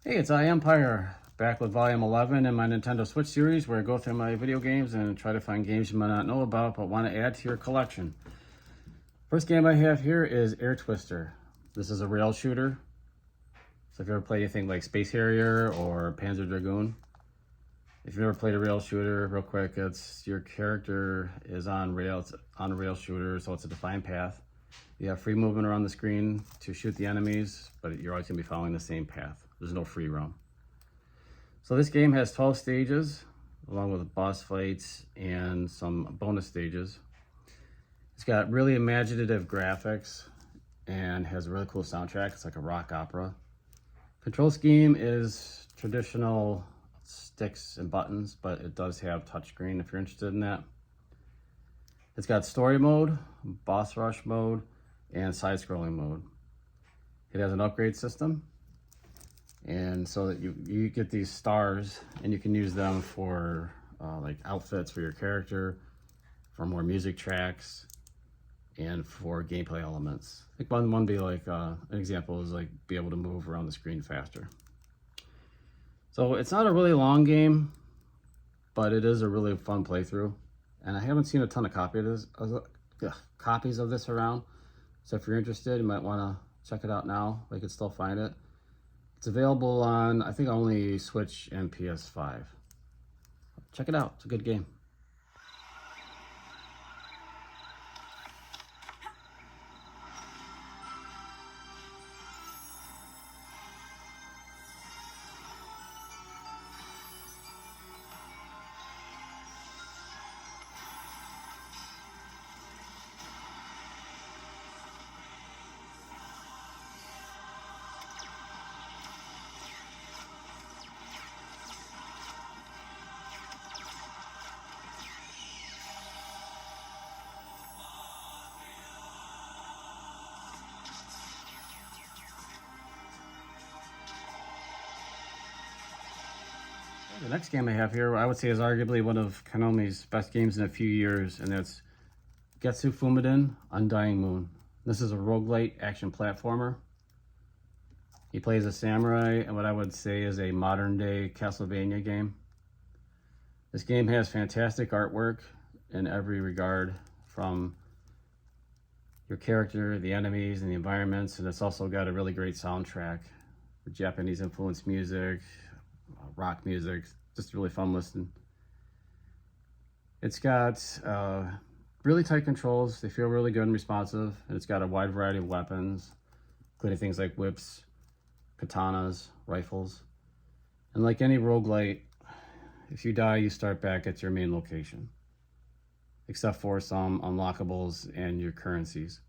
Hey, it's iEmpire, back with Volume 11 in my Nintendo Switch series where I go through my video games and try to find games you might not know about but want to add to your collection. First game I have here is Air Twister. This is a rail shooter. So if you ever play anything like Space Harrier or Panzer Dragoon, if you've never played a rail shooter, real quick, it's your character is on rail, it's on a rail shooter, so it's a defined path. You have free movement around the screen to shoot the enemies, but you're always going to be following the same path. There's no free roam. So this game has 12 stages, along with boss fights and some bonus stages. It's got really imaginative graphics and has a really cool soundtrack. It's like a rock opera. Control scheme is traditional sticks and buttons, but it does have touchscreen if you're interested in that. It's got story mode, boss rush mode, and side-scrolling mode. It has an upgrade system, and so that you get these stars and you can use them for like outfits for your character, for more music tracks, and for gameplay elements. I think one be like an example is like be able to move around the screen faster. So it's not a really long game, but it is a really fun playthrough, and I haven't seen a ton of copies of this around. So if you're interested, you might want to check it out now. You can still find it. It's available on, I think, only Switch and PS5. Check it out. It's a good game. The next game I have here, I would say, is arguably one of Konami's best games in a few years, and that's Getsu Fumiden Undying Moon. This is a roguelite action platformer. He plays a samurai, and what I would say is a modern-day Castlevania game. This game has fantastic artwork in every regard, from your character, the enemies, and the environments, and it's also got a really great soundtrack. Japanese-influenced music, rock music, just really fun listening. It's got really tight controls. They feel really good and responsive, and it's got a wide variety of weapons, including things like whips, katanas, rifles. And like any roguelite, if you die, you start back at your main location, except for some unlockables and your currencies.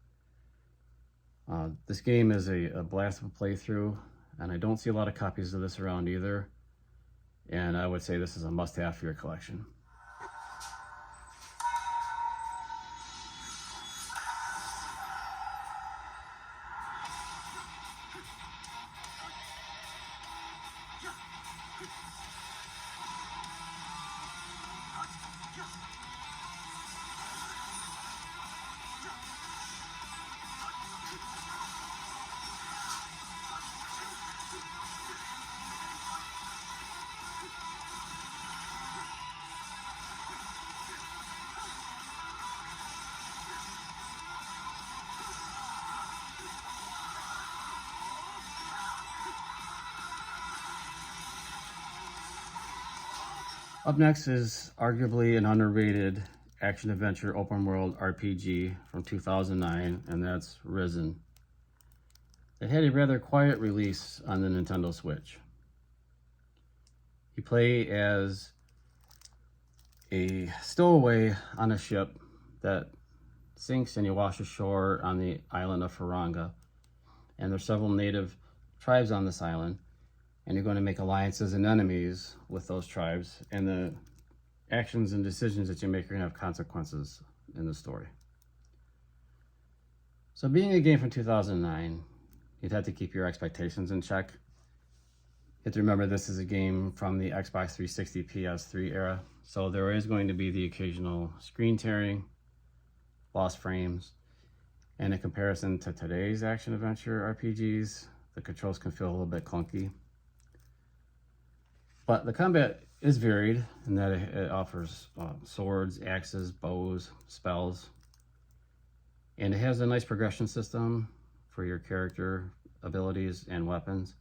This game is a blast of a playthrough, and I don't see a lot of copies of this around either. And I would say this is a must-have for your collection. Up next is arguably an underrated action-adventure open-world RPG from 2009, and that's Risen. It had a rather quiet release on the Nintendo Switch. You play as a stowaway on a ship that sinks, and you wash ashore on the island of Faranga. And there's several native tribes on this island, and you're going to make alliances and enemies with those tribes, and the actions and decisions that you make are going to have consequences in the story. So being a game from 2009, you'd have to keep your expectations in check. You have to remember this is a game from the Xbox 360 PS3 era, so there is going to be the occasional screen tearing, lost frames, and in comparison to today's action-adventure RPGs, the controls can feel a little bit clunky. But the combat is varied in that it offers swords, axes, bows, spells, and it has a nice progression system for your character abilities and weapons.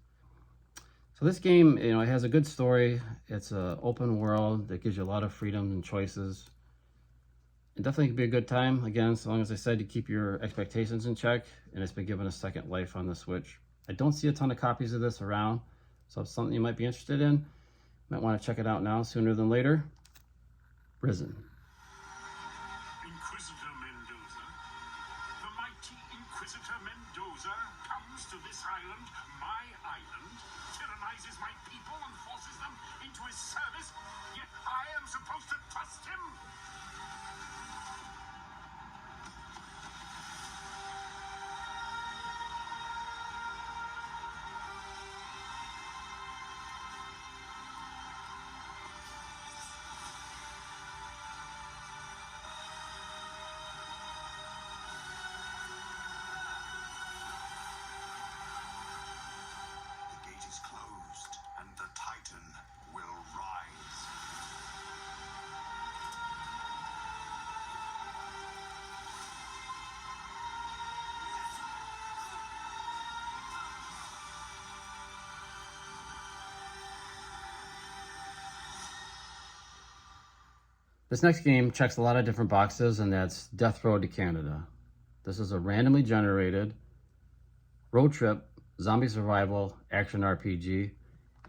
So this game, it has a good story. It's an open world that gives you a lot of freedom and choices. It definitely can be a good time, again, as long as I said you keep your expectations in check, and it's been given a second life on the Switch. I don't see a ton of copies of this around, so if it's something you might be interested in, you might want to check it out now sooner than later. Risen. Inquisitor Mendoza. The mighty Inquisitor Mendoza comes to this island, my island, tyrannizes my people and forces them into his service, yet I am supposed to trust him? Is closed, and the Titan will rise. This next game checks a lot of different boxes, and that's Death Road to Canada. This is a randomly generated road trip zombie survival action RPG,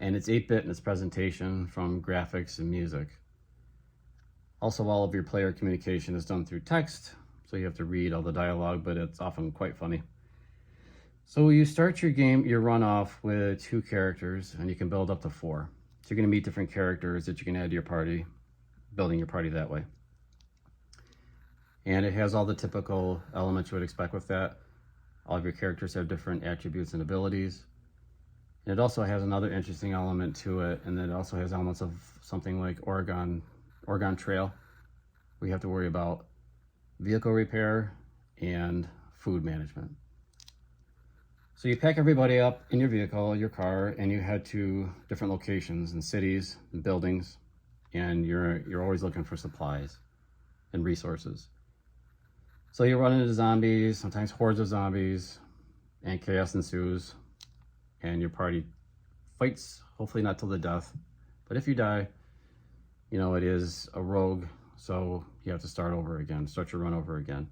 and it's 8-bit in its presentation from graphics and music. Also, all of your player communication is done through text, so you have to read all the dialogue, but it's often quite funny. So you start your game, your run off with 2 characters, and you can build up to 4. So you're going to meet different characters that you can add to your party, building your party that way. And it has all the typical elements you would expect with that. All of your characters have different attributes and abilities. And it also has another interesting element to it, and it also has elements of something like Oregon Trail. We have to worry about vehicle repair and food management. So you pack everybody up in your vehicle, your car, and you head to different locations and cities and buildings, and you're always looking for supplies and resources. So you run into zombies, sometimes hordes of zombies, and chaos ensues, and your party fights, hopefully not till the death. But if you die, it is a rogue, so you have to start your run over again.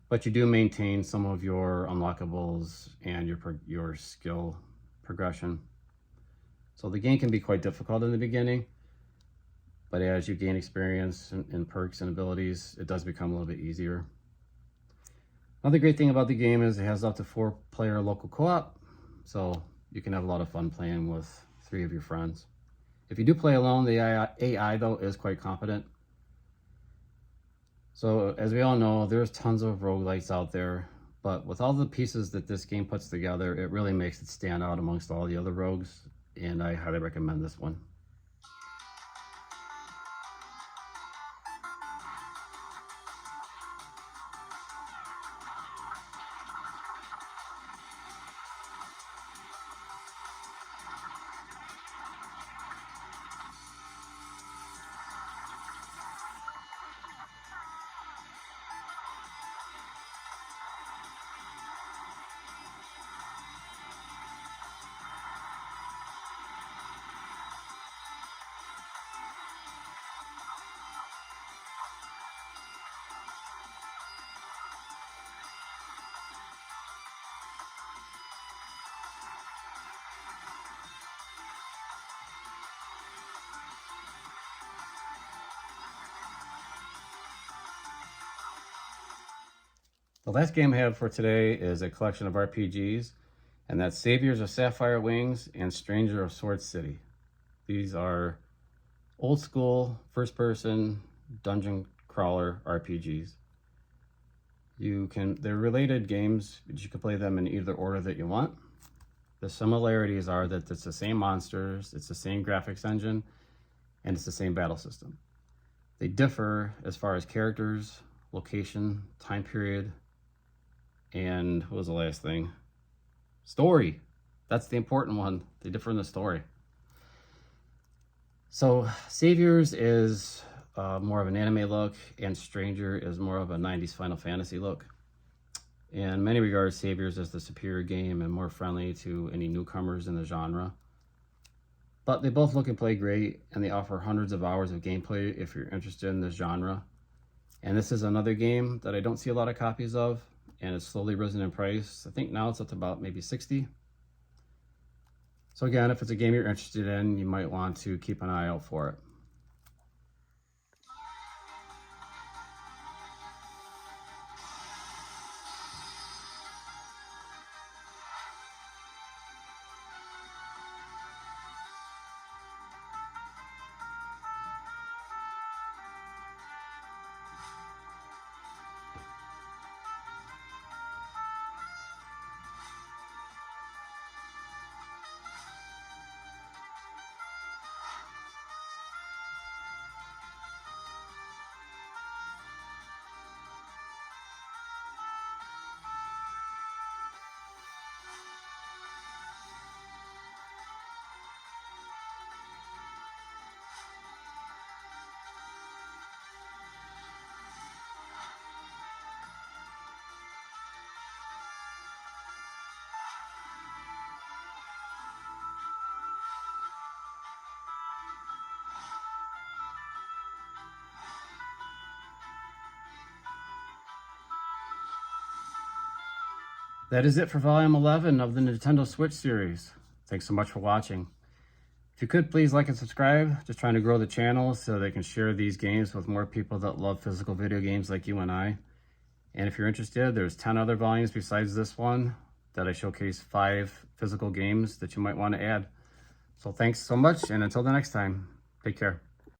But you do maintain some of your unlockables and your skill progression. So the game can be quite difficult in the beginning, but as you gain experience and perks and abilities, it does become a little bit easier. Another great thing about the game is it has up to 4-player local co-op, so you can have a lot of fun playing with 3 of your friends. If you do play alone, the AI though is quite competent. So as we all know, there's tons of roguelites out there, but with all the pieces that this game puts together, it really makes it stand out amongst all the other rogues, and I highly recommend this one. The last game I have for today is a collection of RPGs, and that's Saviors of Sapphire Wings and Stranger of Sword City. These are old school first-person dungeon crawler RPGs. They're related games, but you can play them in either order that you want. The similarities are that it's the same monsters, it's the same graphics engine, and it's the same battle system. They differ as far as characters, location, time period, and what was the last thing? Story. That's the important one. They differ in the story. So Saviors is more of an anime look, and Stranger is more of a 90s Final Fantasy look. In many regards, Saviors is the superior game and more friendly to any newcomers in the genre. But they both look and play great, and they offer hundreds of hours of gameplay if you're interested in this genre. And this is another game that I don't see a lot of copies of, and it's slowly risen in price. I think now it's up to about maybe 60. So again, if it's a game you're interested in, you might want to keep an eye out for it. That is it for Volume 11 of the Nintendo Switch series. Thanks so much for watching. If you could, please like and subscribe. Just trying to grow the channel so they can share these games with more people that love physical video games like you and I. And if you're interested, there's 10 other volumes besides this one that I showcase 5 physical games that you might want to add. So thanks so much, and until the next time, take care.